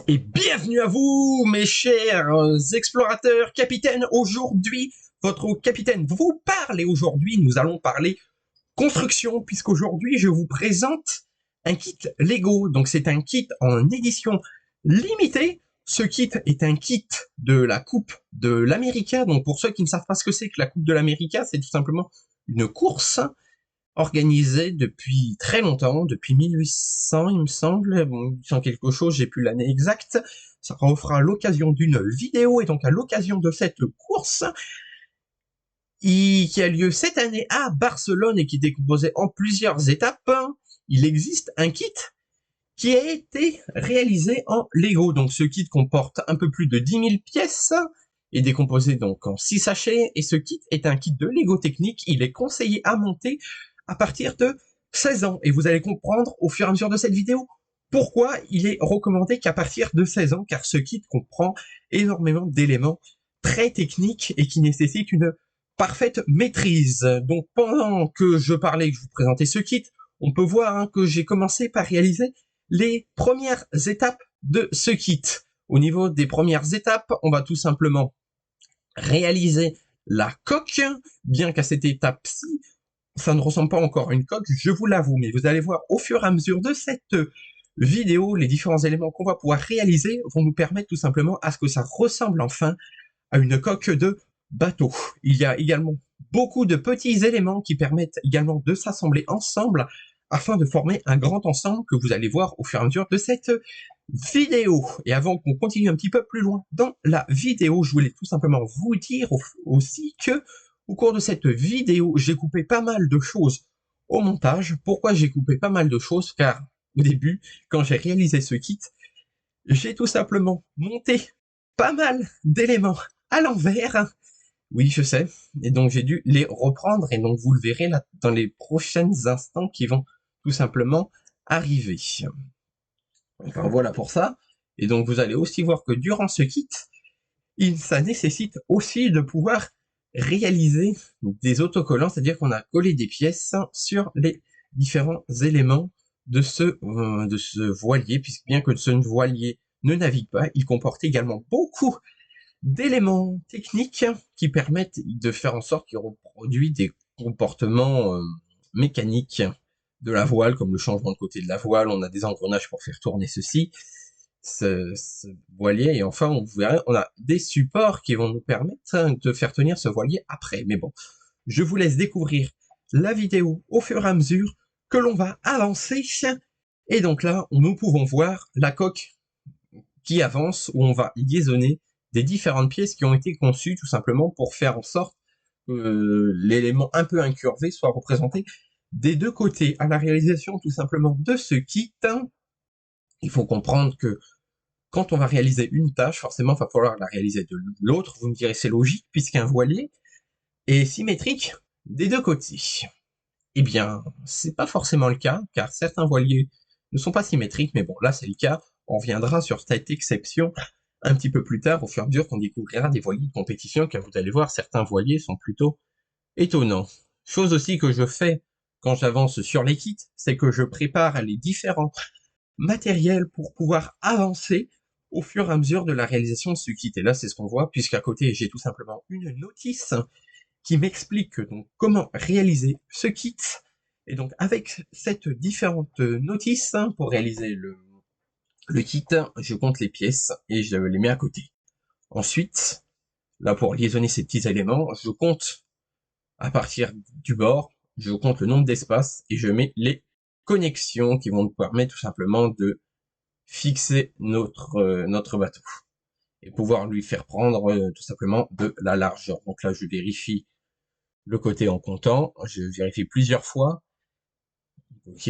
Et bienvenue à vous, mes chers explorateurs, capitaines. Aujourd'hui, votre capitaine vous parle et aujourd'hui, nous allons parler construction, puisqu'aujourd'hui, je vous présente un kit Lego. Donc, c'est un kit en édition limitée. Ce kit est un kit de la Coupe de l'América. Donc, pour ceux qui ne savent pas ce que c'est que la Coupe de l'América, c'est tout simplement une course organisée depuis très longtemps, depuis 1800 il me semble, bon, 1800 quelque chose, j'ai plus l'année exacte. Ça offrira l'occasion d'une vidéo, et donc à l'occasion de cette course, qui a lieu cette année à Barcelone et qui est décomposée en plusieurs étapes, il existe un kit qui a été réalisé en Lego. Donc ce kit comporte un peu plus de 10 000 pièces, est décomposé donc en 6 sachets, et ce kit est un kit de Lego technique. Il est conseillé à monter à partir de 16 ans, et vous allez comprendre au fur et à mesure de cette vidéo pourquoi il est recommandé qu'à partir de 16 ans, car ce kit comprend énormément d'éléments très techniques et qui nécessitent une parfaite maîtrise. Donc pendant que je parlais, que je vous présentais ce kit, on peut voir que j'ai commencé par réaliser les premières étapes de ce kit. Au niveau des premières étapes, on va tout simplement réaliser la coque, bien qu'à cette étape-ci, ça ne ressemble pas encore à une coque, je vous l'avoue, mais vous allez voir au fur et à mesure de cette vidéo, les différents éléments qu'on va pouvoir réaliser vont nous permettre tout simplement à ce que ça ressemble enfin à une coque de bateau. Il y a également beaucoup de petits éléments qui permettent également de s'assembler ensemble afin de former un grand ensemble que vous allez voir au fur et à mesure de cette vidéo. Et avant qu'on continue un petit peu plus loin dans la vidéo, je voulais tout simplement vous dire aussi que au cours de cette vidéo, j'ai coupé pas mal de choses au montage. Pourquoi j'ai coupé pas mal de choses? Car au début, quand j'ai réalisé ce kit, j'ai tout simplement monté pas mal d'éléments à l'envers. Oui, je sais. Et donc j'ai dû les reprendre, et donc vous le verrez là dans les prochains instants qui vont tout simplement arriver. Enfin voilà pour ça. Et donc vous allez aussi voir que durant ce kit, ça nécessite aussi de pouvoir réaliser des autocollants, c'est-à-dire qu'on a collé des pièces sur les différents éléments de ce voilier, puisque bien que ce voilier ne navigue pas, il comporte également beaucoup d'éléments techniques qui permettent de faire en sorte qu'il reproduit des comportements mécaniques de la voile, comme le changement de côté de la voile. On a des engrenages pour faire tourner ce voilier, et enfin vous verrez, on a des supports qui vont nous permettre de faire tenir ce voilier après. Mais bon, je vous laisse découvrir la vidéo au fur et à mesure que l'on va avancer. Et donc là, nous pouvons voir la coque qui avance, où on va liaisonner des différentes pièces qui ont été conçues tout simplement pour faire en sorte que l'élément un peu incurvé soit représenté des deux côtés. À la réalisation tout simplement de ce kit, il faut comprendre que quand on va réaliser une tâche, forcément, il va falloir la réaliser de l'autre. Vous me direz, c'est logique, puisqu'un voilier est symétrique des deux côtés. Eh bien, c'est pas forcément le cas, car certains voiliers ne sont pas symétriques, mais bon, là, c'est le cas. On reviendra sur cette exception un petit peu plus tard, au fur et à mesure qu'on découvrira des voiliers de compétition, car vous allez voir, certains voiliers sont plutôt étonnants. Chose aussi que je fais quand j'avance sur les kits, c'est que je prépare les différents matériels pour pouvoir avancer au fur et à mesure de la réalisation de ce kit. Et là, c'est ce qu'on voit, puisqu'à côté, j'ai tout simplement une notice qui m'explique donc comment réaliser ce kit. Et donc, avec cette différente notice, pour réaliser le kit, je compte les pièces et je les mets à côté. Ensuite, là, pour liaisonner ces petits éléments, je compte à partir du bord, je compte le nombre d'espaces et je mets les connexions qui vont nous permettre tout simplement de fixer notre bateau et pouvoir lui faire prendre tout simplement de la largeur. Donc là, je vérifie le côté en comptant, je vérifie plusieurs fois. Ok,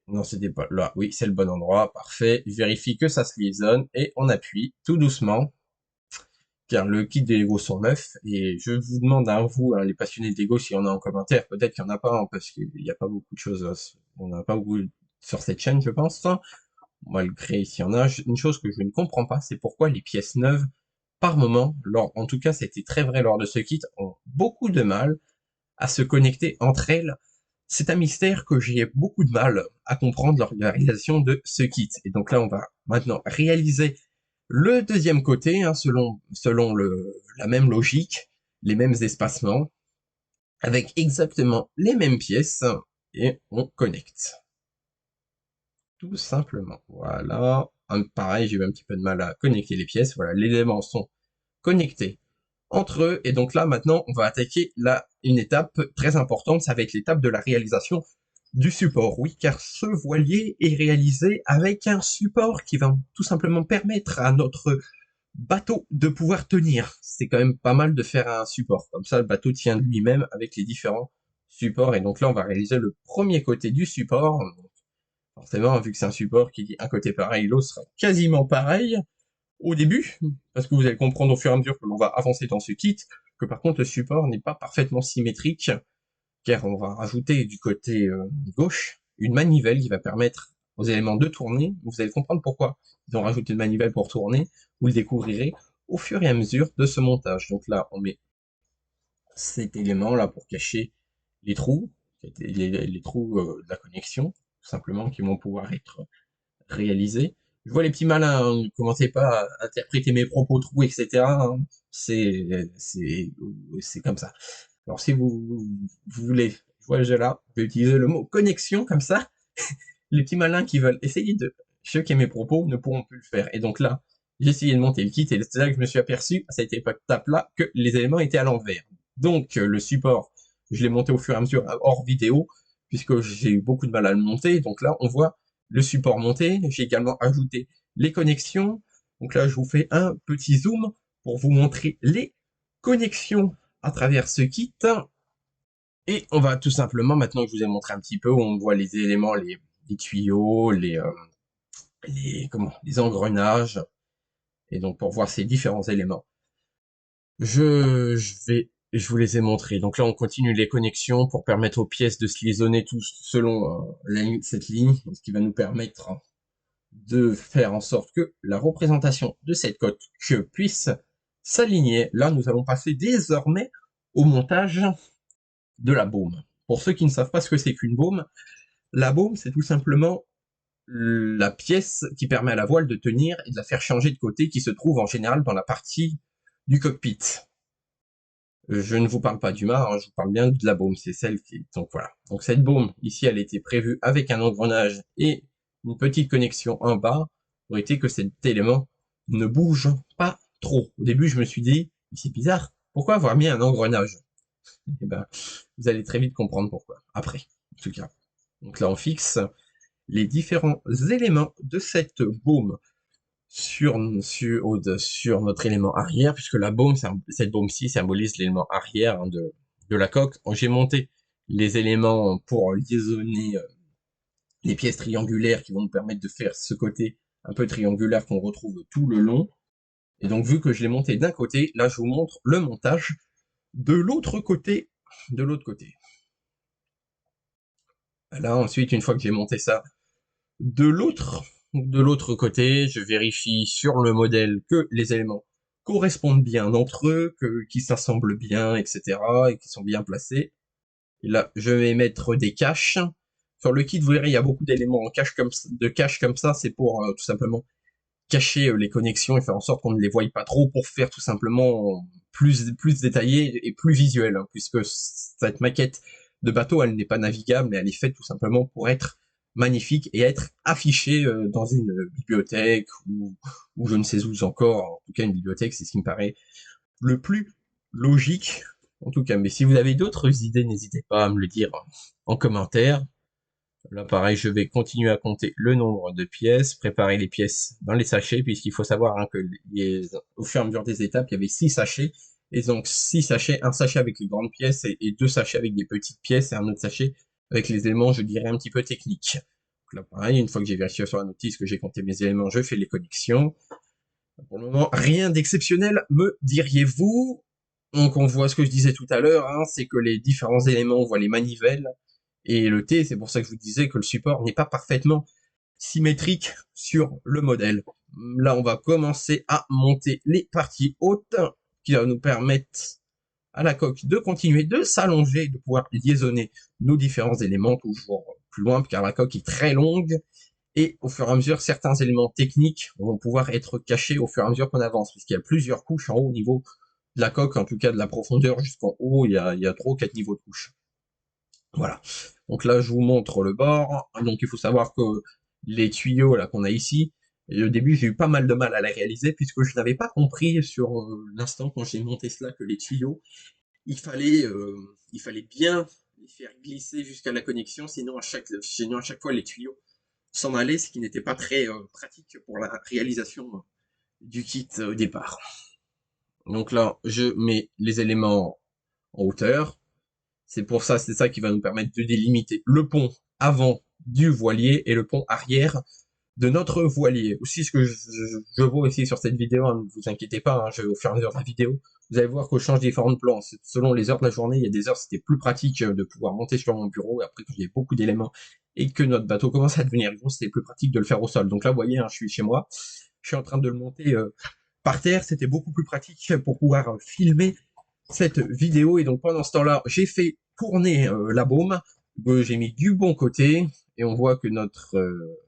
non, c'était pas là. Oui, c'est le bon endroit, parfait. Je vérifie que ça se liaisonne et on appuie tout doucement, car le kit des Lego sont neufs. Et je vous demande à vous, les passionnés de Lego, s'il y en a en commentaire. Peut-être qu'il y en a pas, parce qu'il n'y a pas beaucoup de choses. On n'a pas beaucoup sur cette chaîne, je pense. Malgré s'il y en a, une chose que je ne comprends pas, c'est pourquoi les pièces neuves, par moment, en tout cas c'était très vrai lors de ce kit, ont beaucoup de mal à se connecter entre elles. C'est un mystère que j'ai beaucoup de mal à comprendre lors de la réalisation de ce kit. Et donc là, on va maintenant réaliser Le deuxième côté, hein, selon la même logique, les mêmes espacements, avec exactement les mêmes pièces, et on connecte. Tout simplement. Voilà. Pareil, j'ai eu un petit peu de mal à connecter les pièces. Voilà, les éléments sont connectés entre eux. Et donc là, maintenant, on va attaquer une étape très importante. Ça va être l'étape de la réalisation du support. Oui, car ce voilier est réalisé avec un support qui va tout simplement permettre à notre bateau de pouvoir tenir. C'est quand même pas mal de faire un support. Comme ça, le bateau tient lui-même avec les différents supports. Et donc là, on va réaliser le premier côté du support. Forcément, vu que c'est un support qui dit un côté pareil, l'autre sera quasiment pareil au début, parce que vous allez comprendre au fur et à mesure que l'on va avancer dans ce kit, que par contre le support n'est pas parfaitement symétrique, car on va rajouter du côté gauche une manivelle qui va permettre aux éléments de tourner. Vous allez comprendre pourquoi ils ont rajouté une manivelle pour tourner, vous le découvrirez au fur et à mesure de ce montage. Donc là, on met cet élément là pour cacher les trous, les trous de la connexion, tout simplement, qui vont pouvoir être réalisés. Je vois les petits malins, hein, ne commencez pas à interpréter mes propos trous, etc. Hein. C'est comme ça. Alors si vous voulez, je vois le jeu là, je vais utiliser le mot connexion comme ça. Les petits malins qui veulent essayer de choquer mes propos ne pourront plus le faire. Et donc là, j'ai essayé de monter le kit et c'est là que je me suis aperçu, à cette étape-là, que les éléments étaient à l'envers. Donc le support, je l'ai monté au fur et à mesure hors vidéo, puisque j'ai eu beaucoup de mal à le monter. Donc là, on voit le support monté. J'ai également ajouté les connexions. Donc là, je vous fais un petit zoom pour vous montrer les connexions à travers ce kit. Et on va tout simplement, maintenant que je vous ai montré un petit peu, où on voit les éléments, les tuyaux, les engrenages, et donc pour voir ces différents éléments. Je vous les ai montrés. Donc là, on continue les connexions pour permettre aux pièces de se liaisonner tous selon cette ligne, ce qui va nous permettre de faire en sorte que la représentation de cette coque puisse s'aligner. Là, nous allons passer désormais au montage de la baume. Pour ceux qui ne savent pas ce que c'est qu'une baume, la baume, c'est tout simplement la pièce qui permet à la voile de tenir et de la faire changer de côté, qui se trouve en général dans la partie du cockpit. Je ne vous parle pas du mât, hein, je vous parle bien de la baume, c'est celle qui... Donc voilà. Donc cette baume, ici, elle était prévue avec un engrenage et une petite connexion en bas, pour éviter que cet élément ne bouge pas trop. Au début, je me suis dit, c'est bizarre, pourquoi avoir mis un engrenage? Eh ben, vous allez très vite comprendre pourquoi, après, en tout cas. Donc là, on fixe les différents éléments de cette baume sur notre élément arrière, puisque la baume, cette baume-ci symbolise l'élément arrière, hein, de la coque. J'ai monté les éléments pour liaisonner les pièces triangulaires qui vont nous permettre de faire ce côté un peu triangulaire qu'on retrouve tout le long. Et donc, vu que je l'ai monté d'un côté, là, je vous montre le montage de l'autre côté. De l'autre côté. Là, ensuite, une fois que j'ai monté ça de l'autre côté, je vérifie sur le modèle que les éléments correspondent bien entre eux, qu'ils s'assemblent bien, etc., et qu'ils sont bien placés. Et là, je vais mettre des caches. Sur le kit, vous verrez, il y a beaucoup d'éléments en cache de cache comme ça, c'est pour tout simplement cacher les connexions et faire en sorte qu'on ne les voie pas trop, pour faire tout simplement plus détaillé et plus visuel, hein, puisque cette maquette de bateau, elle n'est pas navigable, mais elle est faite tout simplement pour être magnifique et être affichée dans une bibliothèque ou je ne sais où encore. En tout cas, une bibliothèque, c'est ce qui me paraît le plus logique, en tout cas. Mais si vous avez d'autres idées, n'hésitez pas à me le dire en commentaire. Là, pareil, je vais continuer à compter le nombre de pièces, préparer les pièces dans les sachets, puisqu'il faut savoir, hein, que au fur et à mesure des étapes, il y avait 6 sachets, et donc 6 sachets, un sachet avec les grandes pièces et 2 sachets avec des petites pièces, et un autre sachet avec les éléments, je dirais, un petit peu techniques. Donc là, pareil, une fois que j'ai vérifié sur la notice que j'ai compté mes éléments, je fais les connexions. Pour le moment, rien d'exceptionnel, me diriez-vous. Donc on voit ce que je disais tout à l'heure, hein, c'est que les différents éléments, on voit les manivelles, et le T, c'est pour ça que je vous disais que le support n'est pas parfaitement symétrique sur le modèle. Là, on va commencer à monter les parties hautes qui va nous permettre à la coque de continuer de s'allonger, de pouvoir liaisonner nos différents éléments toujours plus loin, car la coque est très longue Et au fur et à mesure, certains éléments techniques vont pouvoir être cachés au fur et à mesure qu'on avance, puisqu'il y a plusieurs couches en haut au niveau de la coque, en tout cas de la profondeur jusqu'en haut, il y a 3 ou 4 niveaux de couches. Voilà. Donc là, je vous montre le bord. Donc il faut savoir que les tuyaux là qu'on a ici, et au début j'ai eu pas mal de mal à les réaliser puisque je n'avais pas compris sur l'instant quand j'ai monté cela que les tuyaux, il fallait bien les faire glisser jusqu'à la connexion, sinon à chaque fois les tuyaux s'en allaient, ce qui n'était pas très pratique pour la réalisation du kit au départ. Donc là, je mets les éléments en hauteur. C'est ça qui va nous permettre de délimiter le pont avant du voilier et le pont arrière de notre voilier. Aussi, ce que je vois aussi sur cette vidéo, hein, ne vous inquiétez pas, hein, au fur et à mesure de la vidéo, vous allez voir que je change différents plans. Selon les heures de la journée, il y a des heures c'était plus pratique de pouvoir monter sur mon bureau, et après quand il y a beaucoup d'éléments et que notre bateau commence à devenir gros, c'était plus pratique de le faire au sol. Donc là, vous voyez, hein, je suis chez moi, je suis en train de le monter par terre, c'était beaucoup plus pratique pour pouvoir filmer cette vidéo. Et donc pendant ce temps-là, j'ai fait tourner la baume, j'ai mis du bon côté, et on voit que notre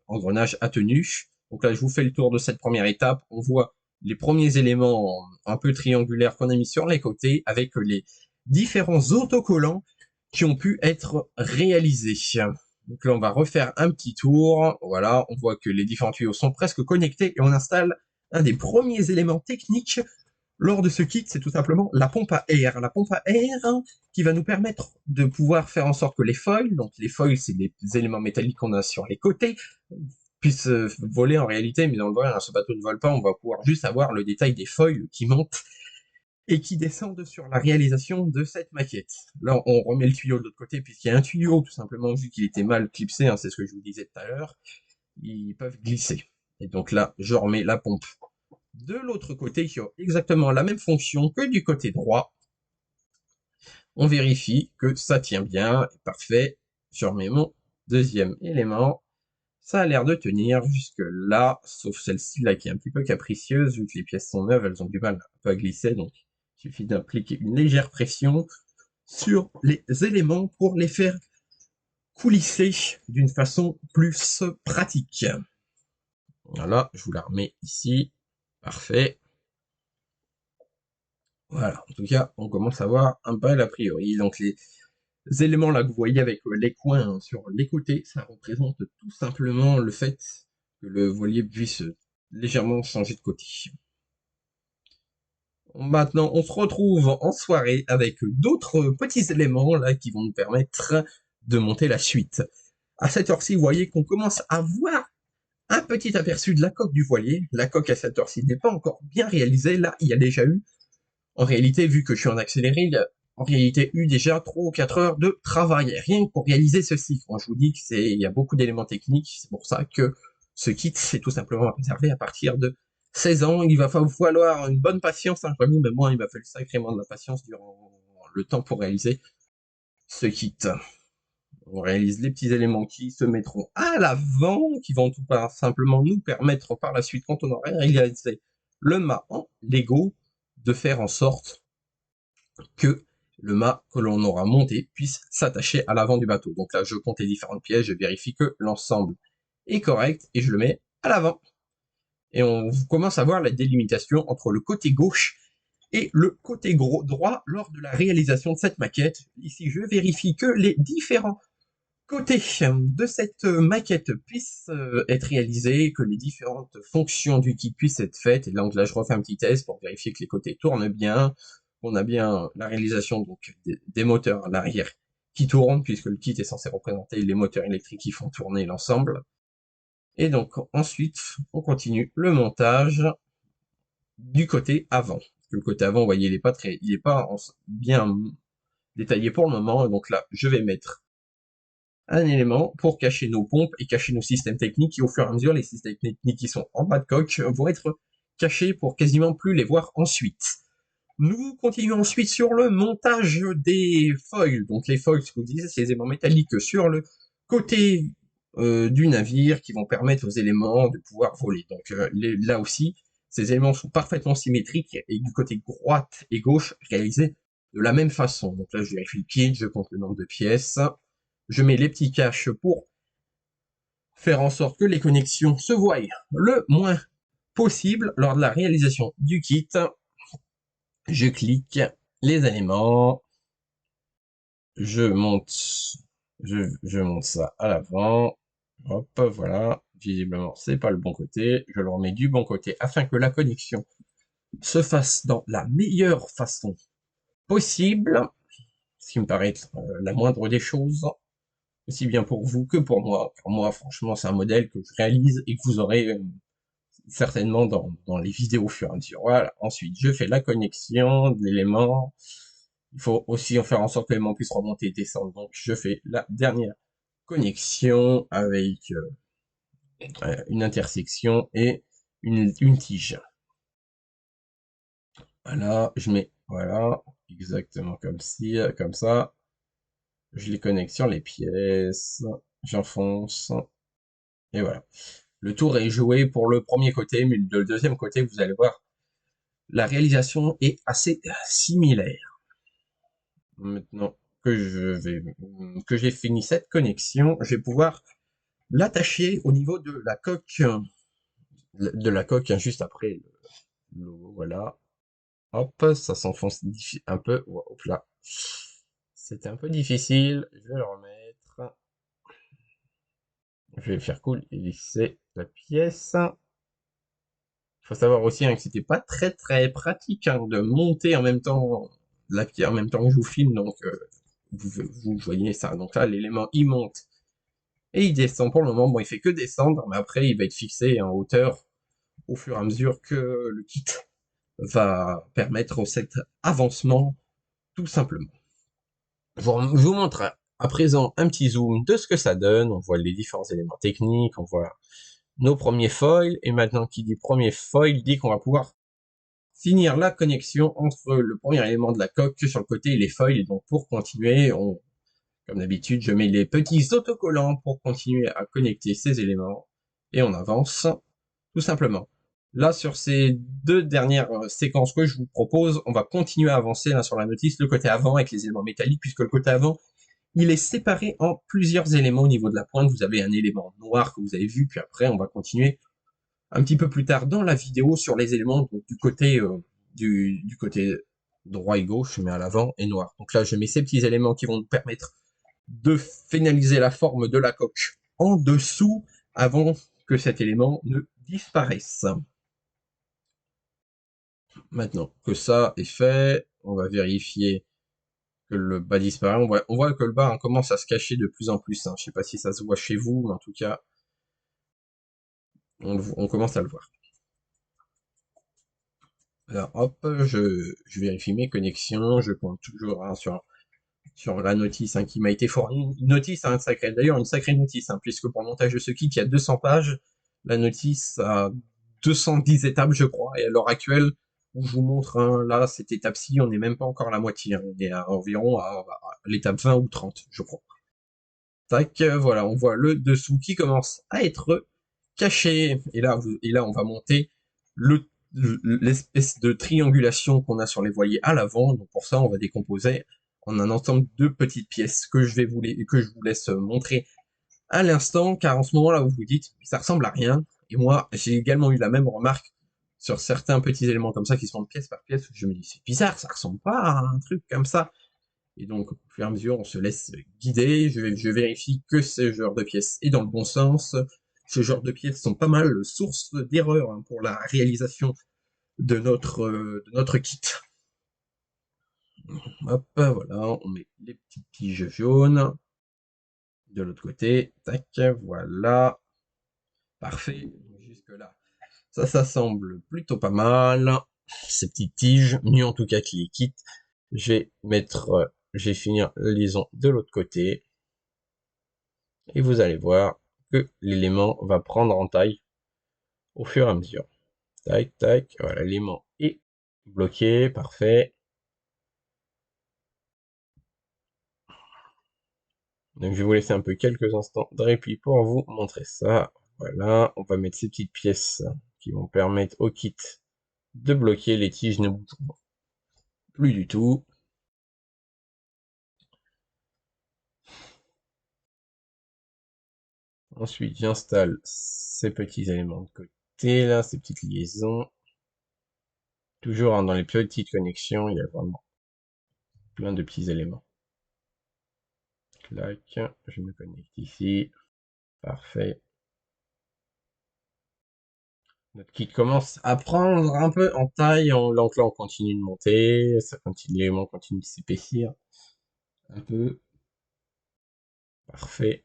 engrenage a tenu. Donc là, je vous fais le tour de cette première étape. On voit les premiers éléments un peu triangulaires qu'on a mis sur les côtés, avec les différents autocollants qui ont pu être réalisés. Donc là, on va refaire un petit tour. Voilà, on voit que les différents tuyaux sont presque connectés, et on installe un des premiers éléments techniques lors de ce kit, c'est tout simplement la pompe à air. La pompe à air qui va nous permettre de pouvoir faire en sorte que les foils, donc les foils, c'est les éléments métalliques qu'on a sur les côtés, puissent voler en réalité, mais dans le vol, ce bateau ne vole pas, on va pouvoir juste avoir le détail des foils qui montent et qui descendent sur la réalisation de cette maquette. Là, on remet le tuyau de l'autre côté, puisqu'il y a un tuyau, tout simplement, vu qu'il était mal clipsé, hein, c'est ce que je vous disais tout à l'heure, ils peuvent glisser. Et donc là, je remets la pompe de l'autre côté qui a exactement la même fonction que du côté droit. On vérifie que ça tient bien, parfait. Je remets mon deuxième élément. Ça a l'air de tenir jusque là, sauf celle-ci là qui est un petit peu capricieuse, vu que les pièces sont neuves, elles ont du mal un peu à glisser, donc il suffit d'appliquer une légère pression sur les éléments pour les faire coulisser d'une façon plus pratique. Voilà, je vous la remets ici. Parfait. Voilà, en tout cas, on commence à voir un peu a priori. Donc les éléments là que vous voyez avec les coins sur les côtés, ça représente tout simplement le fait que le voilier puisse légèrement changer de côté. Maintenant, on se retrouve en soirée avec d'autres petits éléments là qui vont nous permettre de monter la suite. À cette heure-ci, vous voyez qu'on commence à voir un petit aperçu de la coque du voilier. La coque à cette heure-ci n'est pas encore bien réalisée. Là, il y a déjà eu, en réalité, vu que je suis en accéléré, il y a en réalité eu déjà 3 ou 4 heures de travail, rien que pour réaliser ceci. Quand je vous dis il y a beaucoup d'éléments techniques, c'est pour ça que ce kit, c'est tout simplement réservé à partir de 16 ans. Il va falloir une bonne patience, hein, mais moi, il m'a fallu sacrément de la patience durant le temps pour réaliser ce kit. On réalise les petits éléments qui se mettront à l'avant, qui vont tout simplement nous permettre par la suite, quand on aura réalisé le mât en Lego, de faire en sorte que le mât que l'on aura monté puisse s'attacher à l'avant du bateau. Donc là, je compte les différentes pièces, je vérifie que l'ensemble est correct et je le mets à l'avant. Et on commence à voir la délimitation entre le côté gauche et le côté droit lors de la réalisation de cette maquette. Ici, je vérifie que les différents côtés de cette maquette puissent être réalisés, que les différentes fonctions du kit puissent être faites. Et donc là, je refais un petit test pour vérifier que les côtés tournent bien, qu'on a bien la réalisation donc des moteurs à l'arrière qui tournent, puisque le kit est censé représenter les moteurs électriques qui font tourner l'ensemble. Et donc ensuite, on continue le montage du côté avant. Le côté avant, vous voyez, il est pas bien détaillé pour le moment. Donc là, je vais mettre un élément pour cacher nos pompes et cacher nos systèmes techniques, et au fur et à mesure, les systèmes techniques qui sont en bas de coque vont être cachés pour quasiment plus les voir ensuite. Nous continuons ensuite sur le montage des foils. Donc les foils, ce que vous disiez, c'est les éléments métalliques sur le côté du navire qui vont permettre aux éléments de pouvoir voler. Donc là aussi, ces éléments sont parfaitement symétriques et du côté droite et gauche réalisés de la même façon. Donc là, je vérifie le kit, je compte le nombre de pièces, je mets les petits caches pour faire en sorte que les connexions se voient le moins possible lors de la réalisation du kit. Je clique les éléments, je monte, je monte ça à l'avant, hop, voilà, visiblement c'est pas le bon côté, je le remets du bon côté afin que la connexion se fasse dans la meilleure façon possible, ce qui me paraît être la moindre des choses, aussi bien pour vous que pour moi. Pour moi, franchement, c'est un modèle que je réalise et que vous aurez certainement dans les vidéos au fur et à mesure. Voilà. Ensuite, je fais la connexion de l'élément. Il faut aussi en faire en sorte que l'élément puisse remonter et descendre. Donc, je fais la dernière connexion avec une intersection et une tige. Voilà, je mets, voilà, exactement comme ci, comme ça. Je les connecte sur les pièces, j'enfonce, et voilà. Le tour est joué pour le premier côté, mais le deuxième côté, vous allez voir, la réalisation est assez similaire. Maintenant que j'ai fini cette connexion, je vais pouvoir l'attacher au niveau de la coque juste après le logo, voilà. Hop, ça s'enfonce un peu, hop là. C'était un peu difficile, je vais le remettre. Je vais faire couler la pièce. Il faut savoir aussi que c'était pas très pratique de monter en même temps la pierre en même temps que je vous filme, donc vous voyez ça. Donc là, l'élément il monte et il descend. Pour le moment, bon, il fait que descendre, mais après il va être fixé en hauteur au fur et à mesure que le kit va permettre cet avancement, tout simplement. Je vous montre à présent un petit zoom de ce que ça donne. On voit les différents éléments techniques, on voit nos premiers foils, et maintenant qui dit premier foil dit qu'on va pouvoir finir la connexion entre le premier élément de la coque sur le côté et les foils. Et donc pour continuer, comme d'habitude, je mets les petits autocollants pour continuer à connecter ces éléments, et on avance tout simplement. Là, sur ces deux dernières séquences que je vous propose, on va continuer à avancer là sur la notice, le côté avant avec les éléments métalliques, puisque le côté avant, il est séparé en plusieurs éléments au niveau de la pointe. Vous avez un élément noir que vous avez vu, puis après on va continuer un petit peu plus tard dans la vidéo sur les éléments donc, du côté droit et gauche, mais à l'avant et noir. Donc là, je mets ces petits éléments qui vont nous permettre de finaliser la forme de la coque en dessous avant que cet élément ne disparaisse. Maintenant que ça est fait, on va vérifier que le bas disparaît. On voit que le bas commence à se cacher de plus en plus. Je ne sais pas si ça se voit chez vous, mais en tout cas, on commence à le voir. Alors hop, je vérifie mes connexions, je compte toujours sur la notice qui m'a été fournie. Une notice, d'ailleurs une sacrée notice, puisque pour le montage de ce kit, il y a 200 pages. La notice a 210 étapes, je crois, et à l'heure actuelle, où je vous montre, là, cette étape-ci, on n'est même pas encore à la moitié. On est environ à l'étape 20 ou 30, je crois. Tac, voilà, on voit le dessous qui commence à être caché. Et là, on va monter l'espèce de triangulation qu'on a sur les voiliers à l'avant. Donc pour ça, on va décomposer en un ensemble de petites pièces que je vous laisse montrer à l'instant, car en ce moment-là, vous vous dites, ça ressemble à rien. Et moi, j'ai également eu la même remarque sur certains petits éléments comme ça qui se font pièce par pièce. Je me dis, c'est bizarre, ça ressemble pas à un truc comme ça. Et donc, au fur et à mesure, on se laisse guider. Je vérifie que ce genre de pièces est dans le bon sens. Ce genre de pièces sont pas mal source d'erreur pour la réalisation de notre kit. Hop, voilà, on met les petites tiges jaunes. De l'autre côté, tac, voilà. Parfait, jusque là. Ça semble plutôt pas mal. Ces petites tiges, mieux en tout cas que les kits. Je vais finir la liaison de l'autre côté. Et vous allez voir que l'élément va prendre en taille au fur et à mesure. Tac, tac, voilà, l'élément est bloqué, parfait. Donc je vais vous laisser un peu quelques instants de répit pour vous montrer ça. Voilà, on va mettre ces petites pièces qui vont permettre au kit de bloquer, les tiges ne bougeront plus du tout. Ensuite, j'installe ces petits éléments de côté, là, ces petites liaisons. Toujours hein, dans les petites connexions, il y a vraiment plein de petits éléments. Clac, je me connecte ici. Parfait. Notre kit commence à prendre un peu en taille. Donc là, on continue de monter. Ça continue, l'élément continue de s'épaissir un peu. Parfait.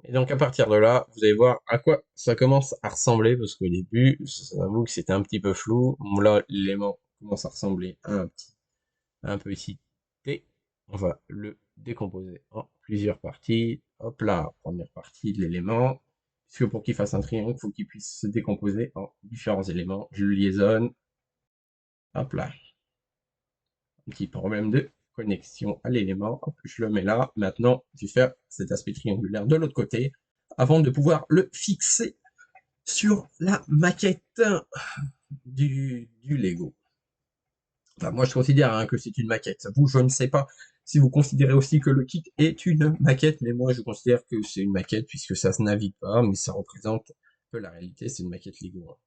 Et donc à partir de là, vous allez voir à quoi ça commence à ressembler, parce qu'au début, j'avoue que c'était un petit peu flou. Là, l'élément commence à ressembler à un petit T. On va le décomposer en plusieurs parties. Hop là, première partie de l'élément. Puisque pour qu'il fasse un triangle, il faut qu'il puisse se décomposer en différents éléments. Je le liaisonne. Hop là. Un petit problème de connexion à l'élément. Je le mets là. Maintenant, je vais faire cet aspect triangulaire de l'autre côté avant de pouvoir le fixer sur la maquette du Lego. Enfin, moi, je considère hein, que c'est une maquette. Vous, je ne sais pas si vous considérez aussi que le kit est une maquette, mais moi, je considère que c'est une maquette puisque ça se navigue pas, mais ça représente un peu la réalité, c'est une maquette Lego.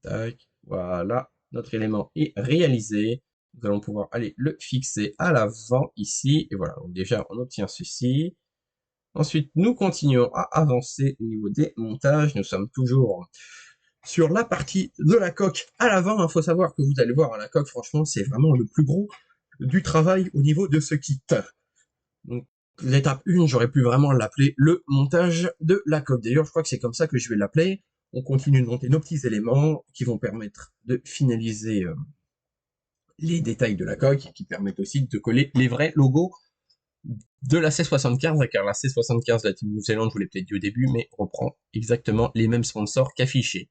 Tac, voilà, notre élément est réalisé. Nous allons pouvoir aller le fixer à l'avant ici, et voilà, donc déjà, on obtient ceci. Ensuite, nous continuons à avancer au niveau des montages. Nous sommes toujours sur la partie de la coque à l'avant. Il faut savoir que vous allez voir, la coque, franchement, c'est vraiment le plus gros du travail au niveau de ce kit. Donc, l'étape 1, j'aurais pu vraiment l'appeler le montage de la coque. D'ailleurs, je crois que c'est comme ça que je vais l'appeler. On continue de monter nos petits éléments qui vont permettre de finaliser les détails de la coque et qui permettent aussi de coller les vrais logos de la C75, car la C75, la Team New Zealand, je vous l'ai peut-être dit au début, mais reprend exactement les mêmes sponsors qu'affichés.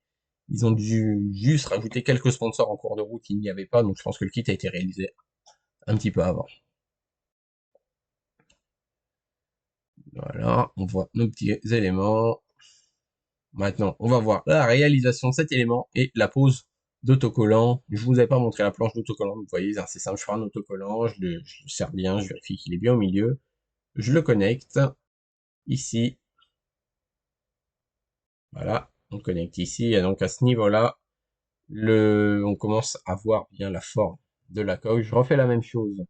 Ils ont dû juste rajouter quelques sponsors en cours de route, il n'y avait pas, donc je pense que le kit a été réalisé un petit peu avant. Voilà, on voit nos petits éléments. Maintenant, on va voir la réalisation de cet élément et la pose d'autocollant. Je vous avais pas montré la planche d'autocollant, vous voyez, c'est simple, je fais un autocollant, je le serre bien, je vérifie qu'il est bien au milieu, je le connecte ici. Voilà, on connecte ici, et donc à ce niveau-là, on commence à voir bien la forme de la coque. Je refais la même chose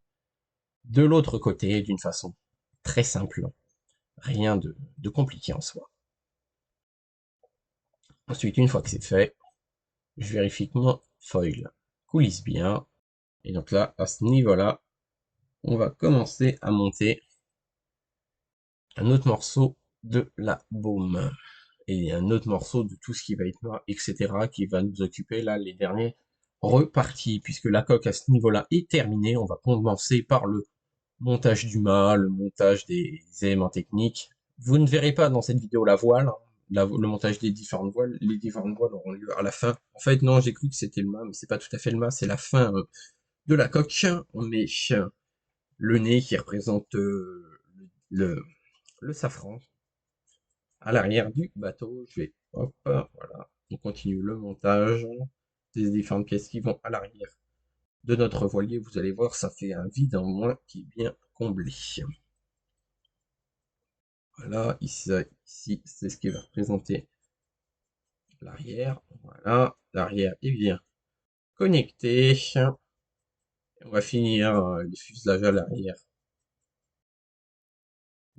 de l'autre côté, d'une façon très simple. Rien de compliqué en soi. Ensuite, une fois que c'est fait, je vérifie que mon foil coulisse bien. Et donc là, à ce niveau-là, on va commencer à monter un autre morceau de la baume. Et un autre morceau de tout ce qui va être noir, etc., qui va nous occuper là les derniers repartis, puisque la coque à ce niveau-là est terminée. On va commencer par le montage du mât, le montage des éléments techniques. Vous ne verrez pas dans cette vidéo la voile, le montage des différentes voiles. Les différentes voiles auront lieu à la fin. En fait, non, j'ai cru que c'était le mât, mais c'est pas tout à fait le mât, c'est la fin de la coque. On met le nez qui représente le safran à l'arrière du bateau. Je vais, hop, voilà, on continue le montage des différentes pièces qui vont à l'arrière de notre voilier. Vous allez voir, ça fait un vide en moins qui est bien comblé. Voilà, ici c'est ce qui va représenter l'arrière. Voilà, l'arrière est bien connecté. On va finir le fuselage à l'arrière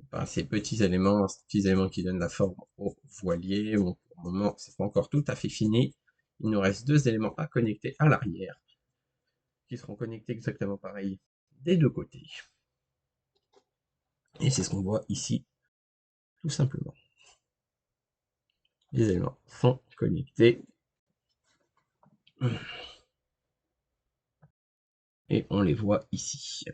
par ces petits éléments qui donnent la forme au voilier. Bon, pour le moment, c'est pas encore tout à fait fini. Il nous reste deux éléments à connecter à l'arrière, qui seront connectés exactement pareil des deux côtés. Et c'est ce qu'on voit ici, tout simplement. Les éléments sont connectés. Et on les voit ici.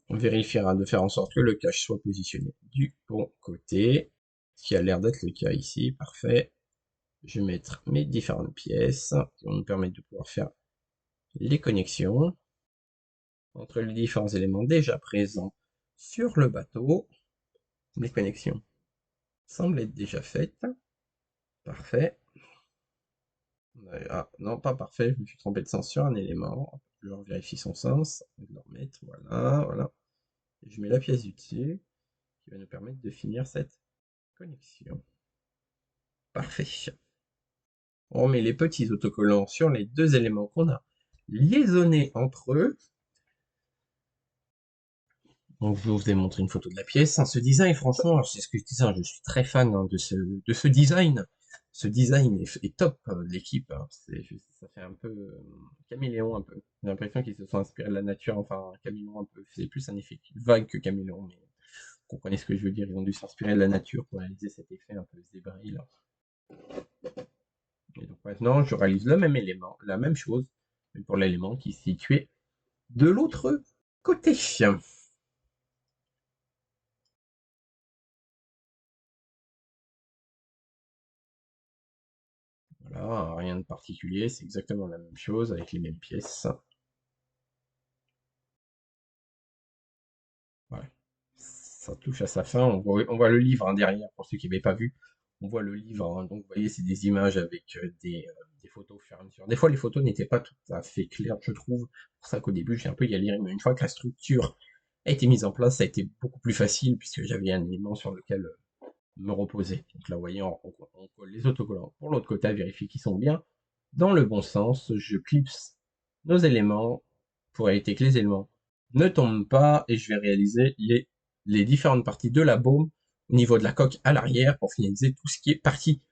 On vérifiera de faire en sorte que le cache soit positionné du bon côté, ce qui a l'air d'être le cas ici, parfait. Je vais mettre mes différentes pièces qui vont nous permettre de pouvoir faire les connexions entre les différents éléments déjà présents sur le bateau. Les connexions semblent être déjà faites. Parfait. Ah, non, pas parfait, je me suis trompé de sens sur un élément. Je vérifie son sens. Je vais le remettre, voilà, voilà. Et je mets la pièce du dessus qui va nous permettre de finir cette connexion. Parfait. On remet les petits autocollants sur les deux éléments qu'on a liaisonnés entre eux. Donc je vous ai montré une photo de la pièce. Ce design, franchement, c'est ce que je disais, je suis très fan de ce design. Ce design est top, l'équipe. Ça fait un peu caméléon, un peu. J'ai l'impression qu'ils se sont inspirés de la nature, enfin, caméléon un peu. C'est plus un effet vague que caméléon, mais vous comprenez ce que je veux dire. Ils ont dû s'inspirer de la nature pour réaliser cet effet un peu zébré, là. Et donc maintenant, je réalise le même élément, la même chose, mais pour l'élément qui est situé de l'autre côté. Voilà, rien de particulier, c'est exactement la même chose avec les mêmes pièces. Ouais. Ça touche à sa fin, on voit le livre hein, derrière, pour ceux qui n'avaient pas vu. On voit le livre, hein, donc vous voyez, c'est des images avec des photos au fur et à mesure. Des fois, les photos n'étaient pas tout à fait claires, je trouve. C'est pour ça qu'au début, j'ai un peu galéré, mais une fois que la structure a été mise en place, ça a été beaucoup plus facile, puisque j'avais un élément sur lequel me reposer. Donc là, vous voyez, on colle les autocollants pour l'autre côté à vérifier qu'ils sont bien dans le bon sens. Je clipse nos éléments pour éviter que les éléments ne tombent pas et je vais réaliser les différentes parties de la baume au niveau de la coque à l'arrière pour finaliser tout ce qui est partie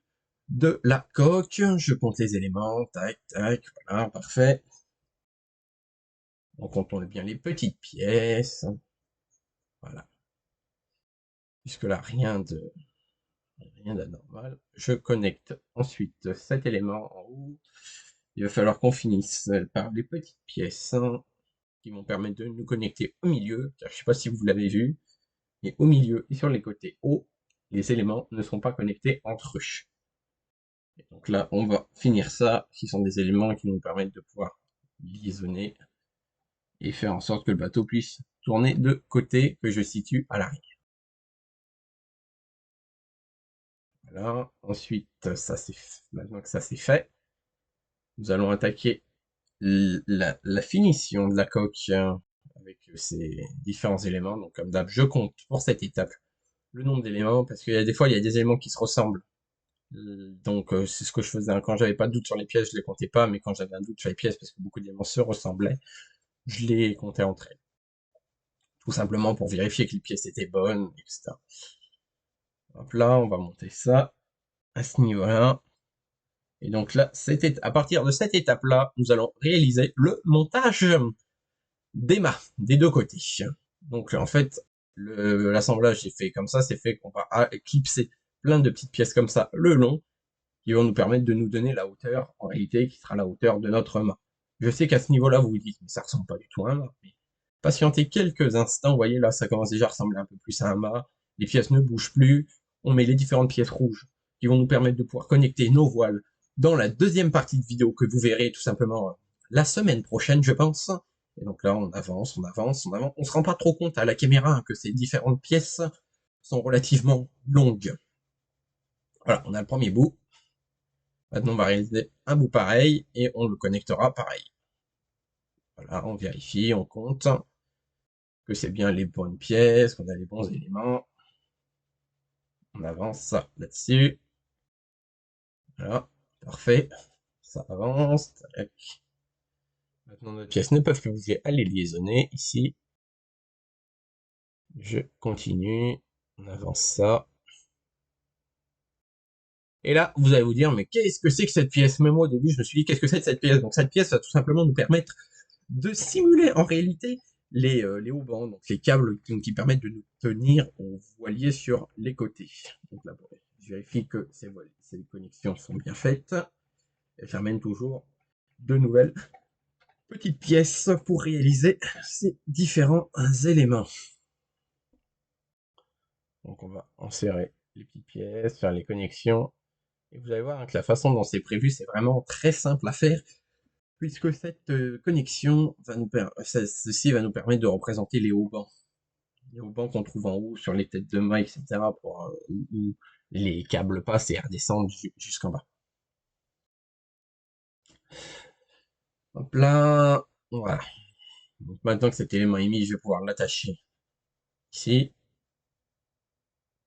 de la coque. Je compte les éléments, tac, tac, voilà, parfait. On contourne bien les petites pièces. Voilà. Jusque là, rien d'anormal. Je connecte ensuite cet élément en haut. Il va falloir qu'on finisse par les petites pièces qui vont permettre de nous connecter au milieu, car je ne sais pas si vous l'avez vu, mais au milieu et sur les côtés hauts, les éléments ne sont pas connectés entre eux. Et donc là, on va finir ça, qui sont des éléments qui nous permettent de pouvoir liaisonner et faire en sorte que le bateau puisse tourner de côté que je situe à l'arrière. Voilà. Ensuite, maintenant que ça c'est fait, nous allons attaquer la finition de la coque avec ces différents éléments. Donc comme d'hab, je compte pour cette étape le nombre d'éléments parce qu'il y a des fois il y a des éléments qui se ressemblent. Donc c'est ce que je faisais quand j'avais pas de doute sur les pièces, je les comptais pas, mais quand j'avais un doute sur les pièces parce que beaucoup d'éléments se ressemblaient, je les comptais entre elles. Tout simplement pour vérifier que les pièces étaient bonnes, etc. Hop là, on va monter ça à ce niveau-là. Et donc là, à partir de cette étape-là, nous allons réaliser le montage des mâts des deux côtés. Donc en fait, l'assemblage est fait comme ça, c'est fait qu'on va clipser plein de petites pièces comme ça le long, qui vont nous permettre de nous donner la hauteur, en réalité, qui sera la hauteur de notre mât. Je sais qu'à ce niveau-là, vous vous dites, mais ça ressemble pas du tout à un mât. Mais patientez quelques instants, vous voyez là, ça commence déjà à ressembler un peu plus à un mât, les pièces ne bougent plus, on met les différentes pièces rouges qui vont nous permettre de pouvoir connecter nos voiles dans la deuxième partie de vidéo que vous verrez tout simplement la semaine prochaine, je pense. Et donc là, on avance, on avance, on avance. On se rend pas trop compte à la caméra que ces différentes pièces sont relativement longues. Voilà, on a le premier bout. Maintenant, on va réaliser un bout pareil et on le connectera pareil. Voilà, on vérifie, on compte que c'est bien les bonnes pièces, qu'on a les bons éléments. On avance là-dessus. Voilà, parfait. Ça avance. Tac. Maintenant, nos pièces ne peuvent plus aller liaisonner. Ici, je continue. On avance ça. Et là, vous allez vous dire, mais qu'est-ce que c'est que cette pièce? Même moi, au début, je me suis dit, qu'est-ce que c'est que cette pièce? Donc, cette pièce va tout simplement nous permettre de simuler en réalité les haubans, donc les câbles qui permettent de nous tenir au voilier sur les côtés. Donc là, bon, je vérifie que ces connexions sont bien faites. Et j'amène toujours de nouvelles petites pièces pour réaliser ces différents éléments. Donc on va enserrer les petites pièces, faire les connexions. Et vous allez voir que la façon dont c'est prévu, c'est vraiment très simple à faire, puisque cette connexion ceci va nous permettre de représenter les haubans. Les haubans qu'on trouve en haut sur les têtes de mât, etc. pour où les câbles passent et redescendent jusqu'en bas. Hop là, voilà. Donc maintenant que cet élément est mis, je vais pouvoir l'attacher ici.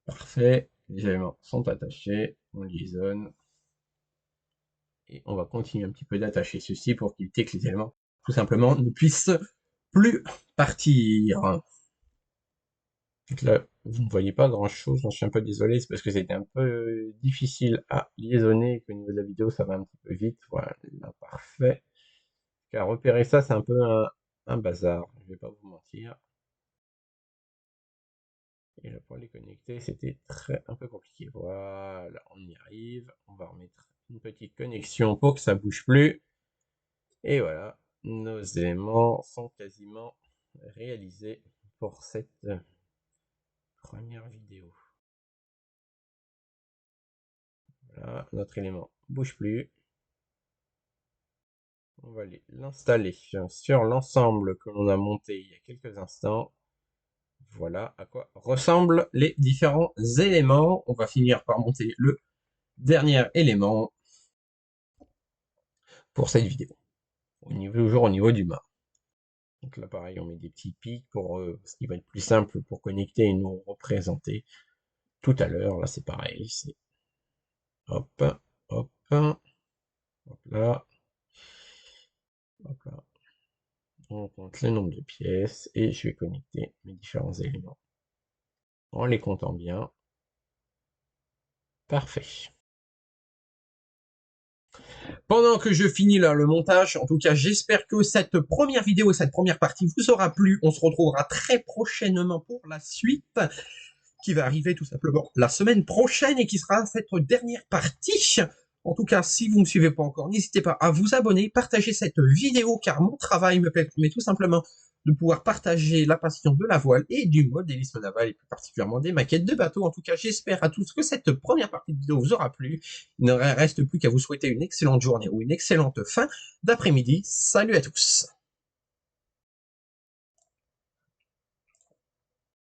Parfait, les éléments sont attachés, on liaisonne. Et on va continuer un petit peu d'attacher ceci pour éviter que les éléments, tout simplement, ne puissent plus partir. Donc là, vous ne voyez pas grand chose, j'en suis un peu désolé, c'est parce que c'était un peu difficile à liaisonner et qu'au niveau de la vidéo, ça va un petit peu vite. Voilà, parfait. Car repérer ça, c'est un peu un bazar, je vais pas vous mentir. Et là, pour les connecter, c'était un peu compliqué. Voilà, on y arrive. On va remettre une petite connexion pour que ça bouge plus. Et voilà, nos éléments sont quasiment réalisés pour cette première vidéo. Voilà, notre élément bouge plus. On va aller l'installer sur l'ensemble que l'on a monté il y a quelques instants. Voilà à quoi ressemblent les différents éléments. On va finir par monter le dernier élément pour cette vidéo. Toujours au niveau du mât. Donc là pareil, on met des petits pics pour ce qui va être plus simple pour connecter et nous représenter tout à l'heure. Là c'est pareil, c'est hop, hop, hop là, hop là. On compte le nombre de pièces et je vais connecter mes différents éléments en les comptant bien. Parfait. Pendant que je finis là le montage, en tout cas j'espère que cette première vidéo, cette première partie vous aura plu. On se retrouvera très prochainement pour la suite, qui va arriver tout simplement la semaine prochaine et qui sera cette dernière partie. En tout cas, si vous ne me suivez pas encore, n'hésitez pas à vous abonner, partager cette vidéo, car mon travail me permet tout simplement de pouvoir partager la passion de la voile et du modélisme naval, et plus particulièrement des maquettes de bateaux. En tout cas, j'espère à tous que cette première partie de vidéo vous aura plu. Il ne reste plus qu'à vous souhaiter une excellente journée ou une excellente fin d'après-midi. Salut à tous!